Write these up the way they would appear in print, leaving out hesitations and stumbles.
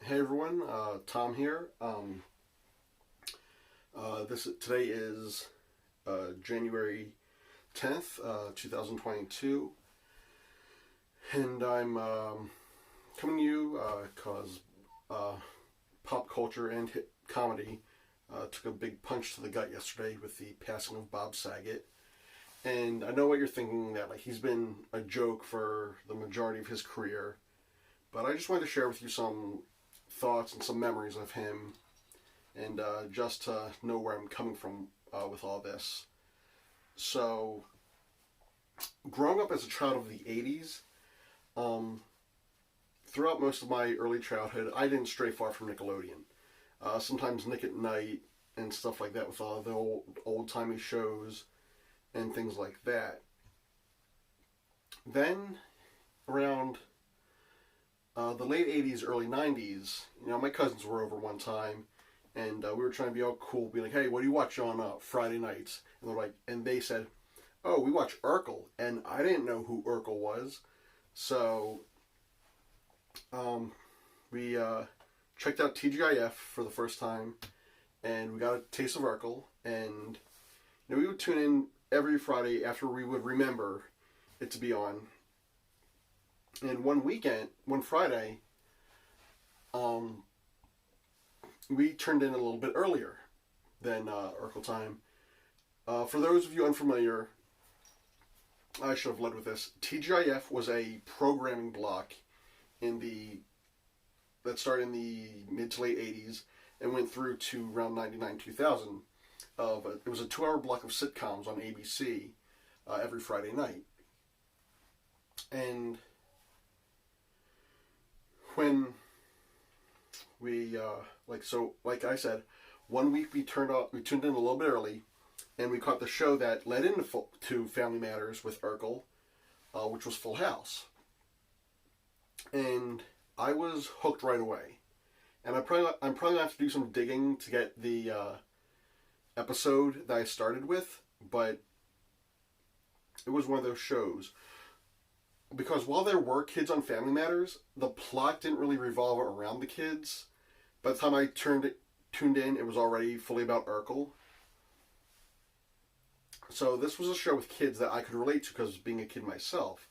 Hey everyone, Tom here. Today is January 10th, 2022, and I'm coming to you because pop culture and hit comedy took a big punch to the gut yesterday with the passing of Bob Saget. And I know what you're thinking, that he's been a joke for the majority of his career, but I just wanted to share with you some thoughts and some memories of him, and just to know where I'm coming from with all this. So, growing up as a child of the 80s, throughout most of my early childhood, I didn't stray far from Nickelodeon. Sometimes Nick at Night and stuff like that with all the old-timey shows and things like that. Then, around the late 80s, early 90s, my cousins were over one time, and we were trying to be all cool, be like, hey, what do you watch on Friday nights? And they said, oh, we watch Urkel, and I didn't know who Urkel was, so we checked out TGIF for the first time, and we got a taste of Urkel, and we would tune in every Friday after we would remember it to be on. And one Friday, we turned in a little bit earlier than Urkel time. For those of you unfamiliar, I should have led with this. TGIF was a programming block that started in the mid to late 80s and went through to around 99, 2000. It was a 2-hour block of sitcoms on ABC every Friday night. And when we like I said, one week we tuned in a little bit early, and we caught the show that led into Family Matters with Urkel, which was Full House, and I was hooked right away. And I'm probably gonna have to do some digging to get the episode that I started with, but it was one of those shows. Because while there were kids on Family Matters, the plot didn't really revolve around the kids. By the time I tuned in, it was already fully about Urkel. So this was a show with kids that I could relate to because being a kid myself.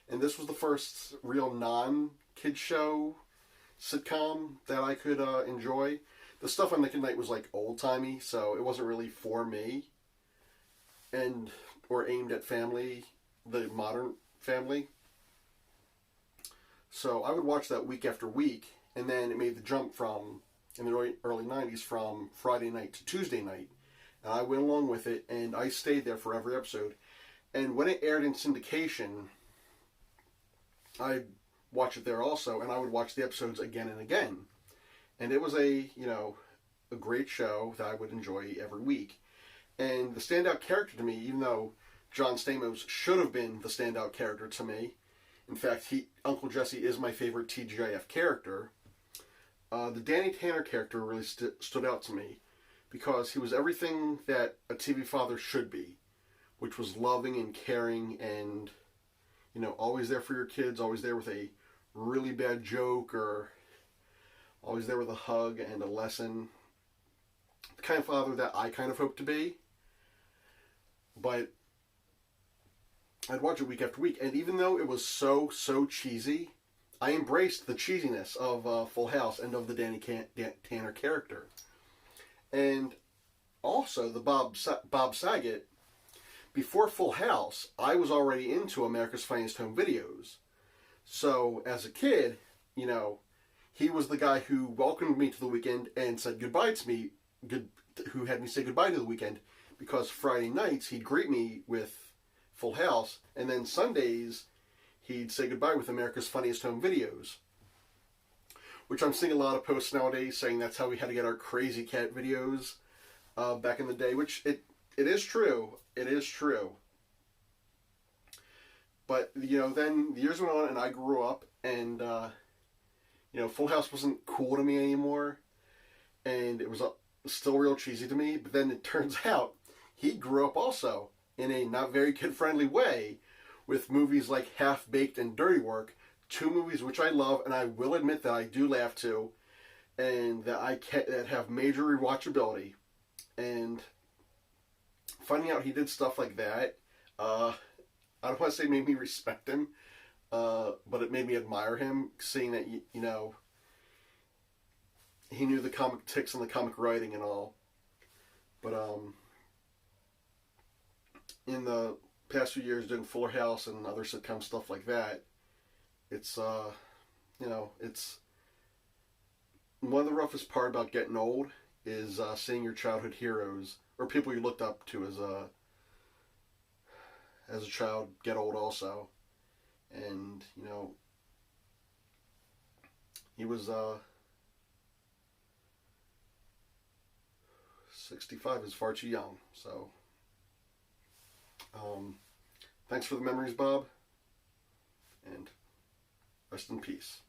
And this was the first real non-kid show sitcom that I could enjoy. The stuff on Nick at Night was old-timey, so it wasn't really for me. Or aimed at the modern family. So I would watch that week after week, and then it made the jump in the early 90s, from Friday night to Tuesday night. And I went along with it, and I stayed there for every episode. And when it aired in syndication, I'd watch it there also, and I would watch the episodes again and again. And it was a great show that I would enjoy every week. And the standout character to me, even though John Stamos should have been the standout character to me. In fact, Uncle Jesse is my favorite TGIF character. The Danny Tanner character really stood out to me because he was everything that a TV father should be, which was loving and caring and, always there for your kids, always there with a really bad joke, or always there with a hug and a lesson. The kind of father that I kind of hope to be. But I'd watch it week after week, and even though it was so cheesy, I embraced the cheesiness of Full House and of the Danny Tanner character. And also, the Bob Saget, before Full House, I was already into America's Funniest Home Videos. So, as a kid, he was the guy who welcomed me to the weekend and said goodbye to me, who had me say goodbye to the weekend, because Friday nights he'd greet me with Full House, and then Sundays he'd say goodbye with America's Funniest Home Videos, which I'm seeing a lot of posts nowadays saying that's how we had to get our Crazy Cat videos back in the day, which it is true. It is true. But, then the years went on and I grew up, and, Full House wasn't cool to me anymore, and it was still real cheesy to me. But then it turns out he grew up also in a not very kid-friendly way with movies like Half-Baked and Dirty Work, two movies which I love, and I will admit that I do laugh to. and that have major rewatchability. And finding out he did stuff like that, I don't want to say made me respect him, but it made me admire him, seeing that, you know, he knew the comic ticks and the comic writing and all. But in the past few years doing Fuller House and other sitcom stuff like that, it's, you know, it's one of the roughest part about getting old is seeing your childhood heroes or people you looked up to as a child get old also. And, you know, he was 65 is far too young. So thanks for the memories, Bob, and rest in peace.